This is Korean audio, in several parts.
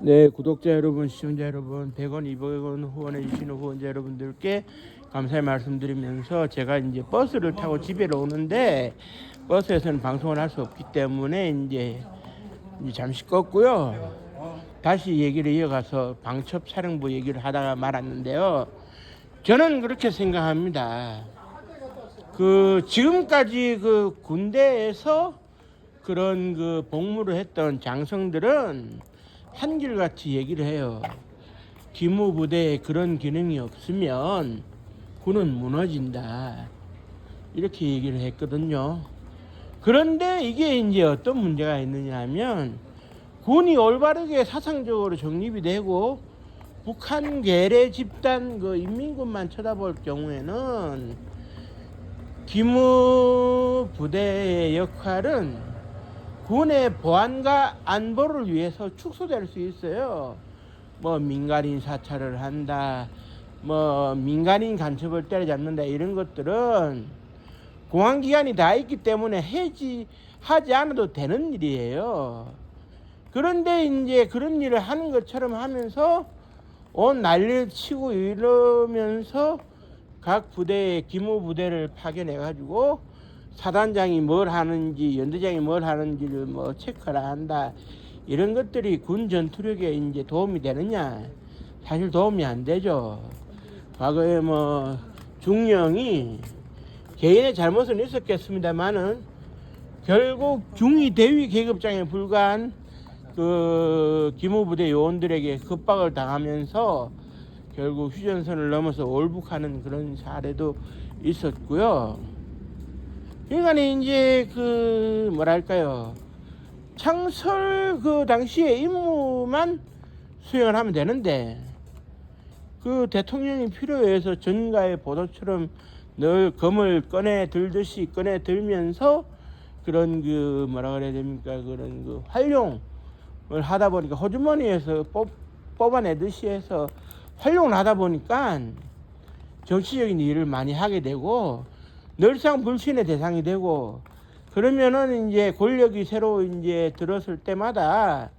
네, 구독자 여러분, 시청자 여러분, 100원, 200원 후원해 주시는 후원자 여러분들께 감사의 말씀드리면서 제가 이제 버스를 타고 집에 오는데 버스에서는 방송을 할 수 없기 때문에 이제 잠시 껐고요. 다시 얘기를 이어가서 방첩사령부 얘기를 하다가 말았는데요. 저는 그렇게 생각합니다. 지금까지 군대에서 그런 복무를 했던 장성들은 한결같이 얘기를 해요. 기무부대에 그런 기능이 없으면 군은 무너진다. 이렇게 얘기를 했거든요. 그런데 이게 이제 어떤 문제가 있느냐 하면 군이 올바르게 사상적으로 정립이 되고 북한 괴뢰 집단 인민군만 쳐다볼 경우에는 기무부대의 역할은 군의 보안과 안보를 위해서 축소될 수 있어요. 민간인 사찰을 한다, 민간인 간첩을 때려잡는다, 이런 것들은 공안기관이 다 있기 때문에 해지하지 않아도 되는 일이에요. 그런데 이제 그런 일을 하는 것처럼 하면서 온 난리를 치고 이러면서 각 부대에 기무부대를 파견해가지고 사단장이 뭘 하는지, 연대장이 뭘 하는지를 체크를 한다. 이런 것들이 군 전투력에 이제 도움이 되느냐? 사실 도움이 안 되죠. 과거에 중령이 개인의 잘못은 있었겠습니다만은 결국 중위 대위 계급장에 불과한 기무부대 요원들에게 급박을 당하면서 결국 휴전선을 넘어서 올북하는 그런 사례도 있었고요. 그러니까 이제 창설 당시에 임무만 수행을 하면 되는데 대통령이 필요해서 전가의 보도처럼 늘 검을 꺼내 들듯이 꺼내 들면서 그런 그런 활용을 하다 보니까 호주머니에서 뽑아내듯이 해서 활용을 하다 보니까 정치적인 일을 많이 하게 되고 늘상 불신의 대상이 되고, 그러면은 이제 권력이 새로 이제 들었을 때마다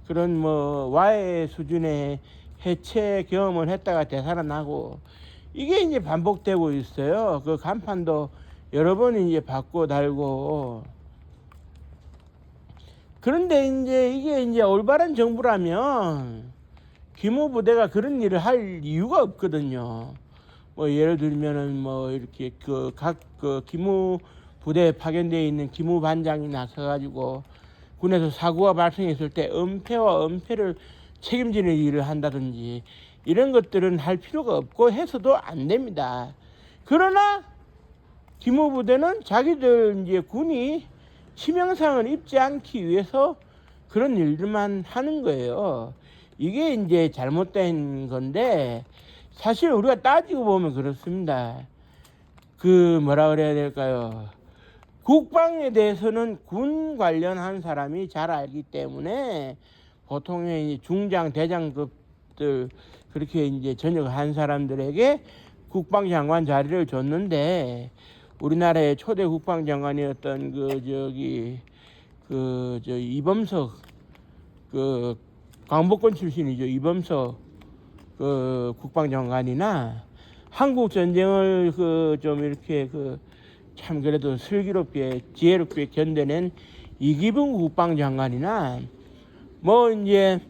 그런 와해 수준의 해체 경험을 했다가 되살아나고, 이게 이제 반복되고 있어요. 그 간판도 여러 번 이제 바꿔 달고. 그런데 이게 이제 올바른 정부라면 기무부대가 그런 일을 할 이유가 없거든요. 예를 들면은 이렇게 각 기무 부대에 파견되어 있는 기무 반장이 나서가지고 군에서 사고가 발생했을 때 은폐와 은폐를 책임지는 일을 한다든지 이런 것들은 할 필요가 없고 해서도 안 됩니다. 그러나 기무 부대는 자기들 이제 군이 치명상을 입지 않기 위해서 그런 일들만 하는 거예요. 이게 이제 잘못된 건데, 사실 우리가 따지고 보면 그렇습니다. 뭐라 그래야 될까요? 국방에 대해서는 군 관련한 사람이 잘 알기 때문에 보통의 중장, 대장급들 그렇게 이제 전역한 사람들에게 국방장관 자리를 줬는데, 우리나라의 초대 국방장관이었던 이범석 광복군 출신이죠. 이범석 국방장관이나 한국 전쟁을 좀 이렇게 참 그래도 슬기롭게 지혜롭게 견뎌낸 이기붕 국방장관이나 이제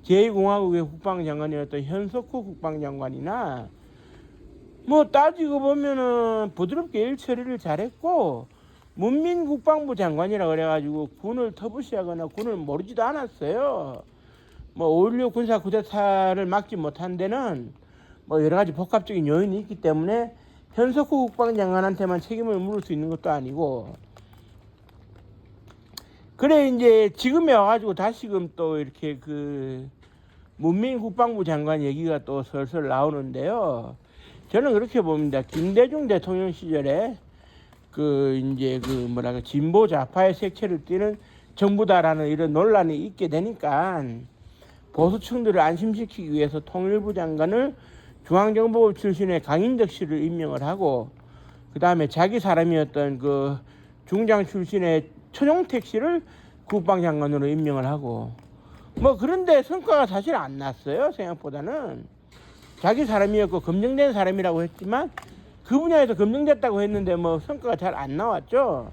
제2공화국의 국방장관이었던 현석호 국방장관이나 따지고 보면은 부드럽게 일 처리를 잘했고, 문민국방부 장관이라 그래가지고 군을 터부시하거나 군을 모르지도 않았어요. 5.16 군사 쿠데타를 막지 못한 데는 여러 가지 복합적인 요인이 있기 때문에 현석호 국방장관한테만 책임을 물을 수 있는 것도 아니고, 그래 이제 지금에 와가지고 다시금 또 이렇게 문민국방부 장관 얘기가 또 슬슬 나오는데요. 저는 그렇게 봅니다. 김대중 대통령 시절에 진보 좌파의 색채를 띠는 정부다라는 이런 논란이 있게 되니까 보수층들을 안심시키기 위해서 통일부 장관을 중앙정보부 출신의 강인덕 씨를 임명을 하고, 그 다음에 자기 사람이었던 중장 출신의 천용택 씨를 국방장관으로 임명을 하고, 뭐 그런데 성과가 사실 안 났어요. 생각보다는 자기 사람이었고 검증된 사람이라고 했지만 그 분야에서 검증됐다고 했는데 뭐 성과가 잘 안 나왔죠.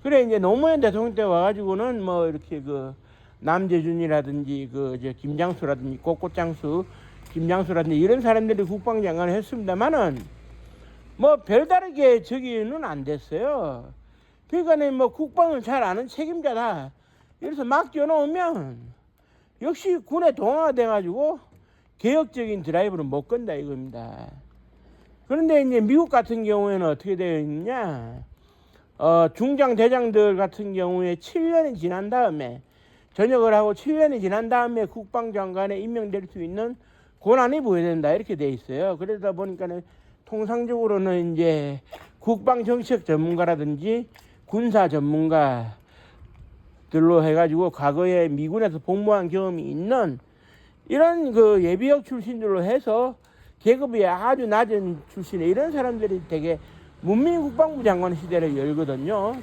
그래 이제 노무현 대통령 때 와가지고는 뭐 이렇게 그 남재준이라든지 그 저 김장수라든지 꽃꽃장수 김장수라든지 이런 사람들이 국방장관을 했습니다만은 뭐 별다르게 저기는 안 됐어요. 그러니까 뭐 국방을 잘 아는 책임자다 이래서 맡겨놓으면 역시 군에 동화돼가지고 개혁적인 드라이브를 못 건다 이겁니다. 그런데 이제 미국 같은 경우에는 어떻게 되어 있느냐? 중장 대장들 같은 경우에 7년이 지난 다음에 전역을 하고 7년이 지난 다음에 국방장관에 임명될 수 있는 권한이 부여된다 이렇게 돼 있어요. 그러다 보니까는 통상적으로는 이제 국방정책 전문가라든지 군사 전문가들로 해가지고 과거에 미군에서 복무한 경험이 있는 이런 그 예비역 출신들로 해서 계급이 아주 낮은 출신의 이런 사람들이 되게 문민국방부 장관 시대를 열거든요.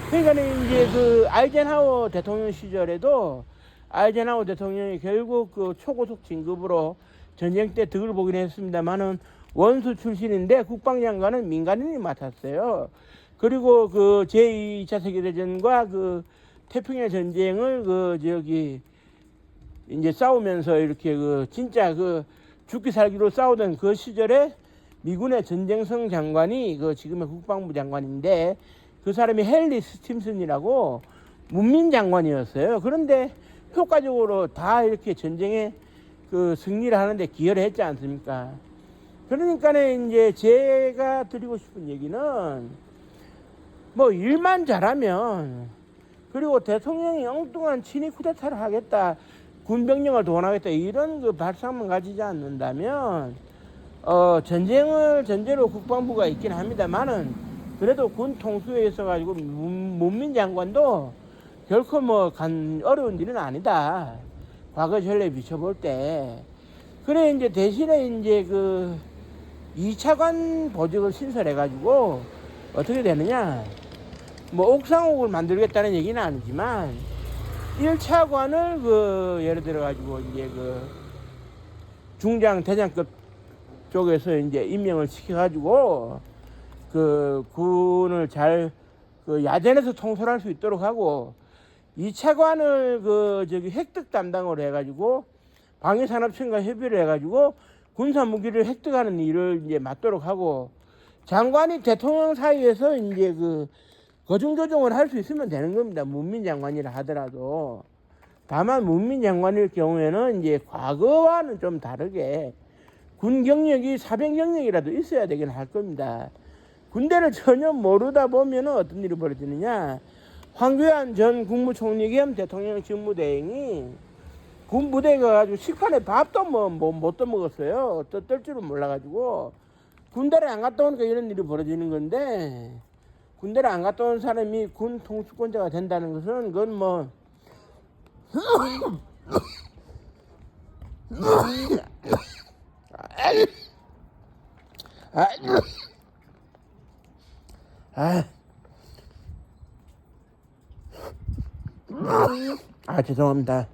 그러니까 이제 그 아이젠하워 대통령 시절에도 아이젠하워 대통령이 결국 그 초고속 진급으로 전쟁 때 덕을 보긴 했습니다만은 원수 출신인데 국방장관은 민간인이 맡았어요. 그리고 그 제2차 세계대전과 그 태평양 전쟁을 그 저기 이제 싸우면서 이렇게 그 진짜 그 죽기 살기로 싸우던 그 시절에 미군의 전쟁성 장관이 그 지금의 국방부 장관인데 그 사람이 헨리 스팀슨이라고 문민 장관이었어요. 그런데 효과적으로 다 이렇게 전쟁에 그 승리를 하는데 기여를 했지 않습니까? 그러니까 이제 제가 드리고 싶은 얘기는 뭐 일만 잘하면 그리고 대통령이 엉뚱한 친위 쿠데타를 하겠다 군병력을 동원하겠다 이런 그 발상만 가지지 않는다면 전쟁을 전제로 국방부가 있긴 합니다만은 그래도 군 통수에 있어 가지고 문민 장관도 결코 뭐 어려운 일은 아니다. 과거 전례 비춰볼 때. 그래 이제 대신에 이제 그 2차관 보직을 신설해 가지고 어떻게 되느냐? 뭐 옥상옥을 만들겠다는 얘기는 아니지만 1차관을 그 예를 들어 가지고 이제 그 중장 대장급 쪽에서 이제 임명을 시켜 가지고 그 군을 잘 그 야전에서 통솔할 수 있도록 하고 2차관을 그 저기 획득 담당으로 해 가지고 방위산업청과 협의를 해 가지고 군사 무기를 획득하는 일을 이제 맡도록 하고 장관이 대통령 사이에서 이제 그 거중조정을 할 수 있으면 되는 겁니다. 문민장관이라 하더라도. 다만 문민장관일 경우에는 이제 과거와는 좀 다르게 군 경력이 사병 경력이라도 있어야 되긴 할 겁니다. 군대를 전혀 모르다 보면 어떤 일이 벌어지느냐. 황교안 전 국무총리 겸 대통령 직무대행이 군 부대에 가가지고 식판에 밥도 못 떠먹었어요. 뜰 줄은 몰라가지고. 군대를 안 갔다 오니까 이런 일이 벌어지는 건데 군대를 안 갔다 온 사람이 군 통수권자가 된다는 것은 그건 뭐 죄송합니다.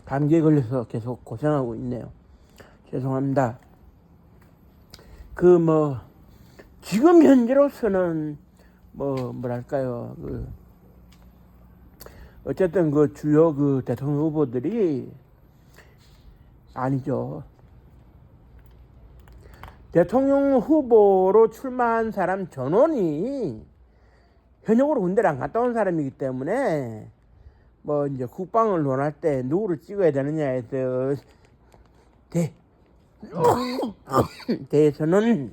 감기에 걸려서 계속 고생하고 있네요. 죄송합니다. 그 뭐 지금 현재로서는 뭐랄까요 그 어쨌든 그 주요 그 대통령 후보들이 아니죠. 대통령 후보로 출마한 사람 전원이 현역으로 군대를 안 갔다 온 사람이기 때문에 뭐 이제 국방을 논할 때 누구를 찍어야 되느냐에 대해서는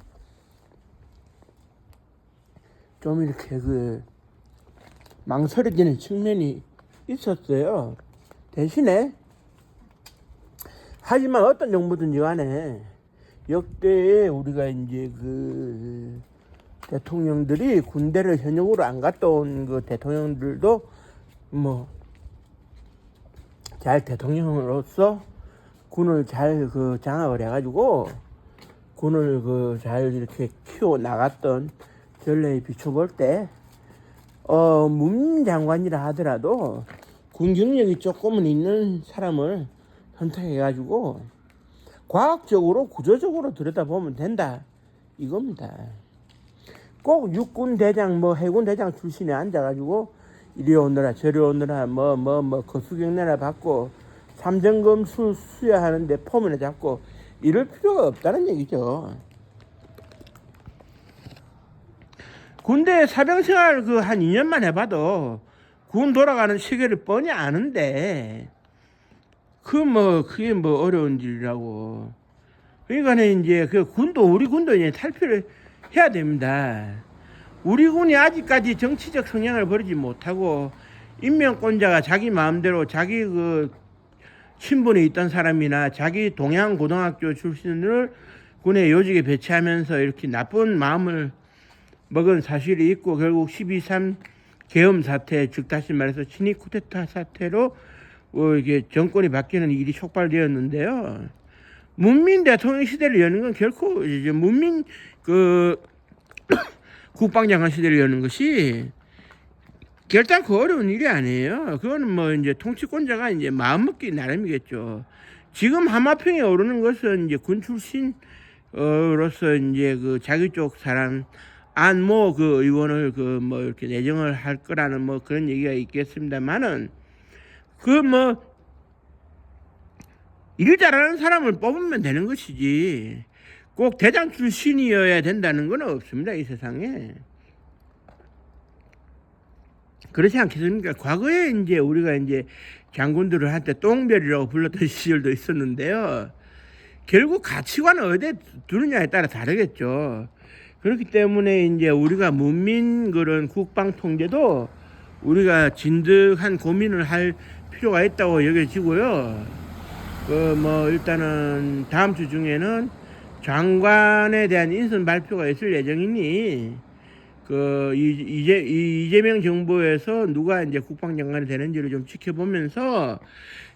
좀 이렇게 그 망설여지는 측면이 있었어요. 대신에 하지만 어떤 정부든지 간에 역대 우리가 이제 그 대통령들이 군대를 현역으로 안 갔다 온 그 대통령들도 뭐 잘 대통령으로서 군을 잘 그 장악을 해가지고 군을 그 잘 이렇게 키워 나갔던 전례에 비춰볼 때 문민 장관이라 하더라도 군 경력이 조금은 있는 사람을 선택해가지고 과학적으로 구조적으로 들여다보면 된다 이겁니다. 꼭 육군 대장 뭐 해군 대장 출신에 앉아가지고 이리 오느라 저리 오느라 뭐 거수경례나 받고 삼점검 수여하는데 포문에 잡고 이럴 필요가 없다는 얘기죠. 군대 사병생활 그 한 2년만 해봐도 군 돌아가는 시계를 뻔히 아는데 그게 뭐 어려운 일이라고. 그러니까 이제 그 군도 우리 군도 이제 탈피를 해야 됩니다. 우리 군이 아직까지 정치적 성향을 버리지 못하고 인명권자가 자기 마음대로 자기 그 친분이 있던 사람이나 자기 동양 고등학교 출신을 군의 요직에 배치하면서 이렇게 나쁜 마음을 먹은 사실이 있고 결국 12.3 계엄 사태, 즉 다시 말해서 친위 쿠데타 사태로 이게 정권이 바뀌는 일이 촉발되었는데요. 문민 대통령 시대를 여는 건 결코 이제 문민 그 국방장관 시대를 여는 것이 결단코 어려운 일이 아니에요. 그거는 뭐 이제 통치권자가 이제 마음먹기 나름이겠죠. 지금 하마평에 오르는 것은 이제 군 출신으로서 이제 그 자기 쪽 사람 안모 그 의원을 그 뭐 이렇게 내정을 할 거라는 뭐 그런 얘기가 있겠습니다만은 그 뭐 일 잘하는 사람을 뽑으면 되는 것이지 꼭 대장 출신이어야 된다는 건 없습니다 이 세상에. 그렇지 않겠습니까? 과거에 이제 우리가 이제 장군들을 한때 똥별이라고 불렀던 시절도 있었는데요. 결국 가치관을 어디에 두느냐에 따라 다르겠죠. 그렇기 때문에 이제 우리가 문민 그런 국방 통제도 우리가 진득한 고민을 할 필요가 있다고 여겨지고요. 뭐 일단은 다음 주 중에는 장관에 대한 인선 발표가 있을 예정이니 이재명 정부에서 누가 이제 국방장관이 되는지를 좀 지켜보면서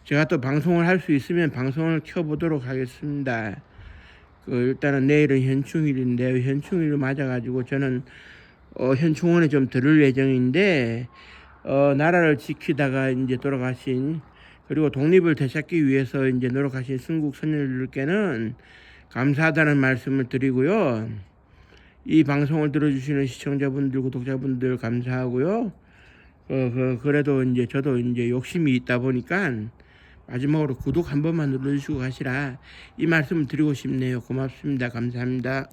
제가 또 방송을 할 수 있으면 방송을 켜보도록 하겠습니다. 일단은 내일은 현충일인데요. 현충일을 맞아가지고 저는 현충원에 좀 들을 예정인데 나라를 지키다가 이제 돌아가신 그리고 독립을 되찾기 위해서 이제 노력하신 순국 선열들께는 감사하다는 말씀을 드리고요. 이 방송을 들어주시는 시청자분들, 구독자분들 감사하고요. 그래도 이제 저도 이제 욕심이 있다 보니까 마지막으로 구독 한 번만 눌러주시고 가시라 이 말씀을 드리고 싶네요. 고맙습니다. 감사합니다.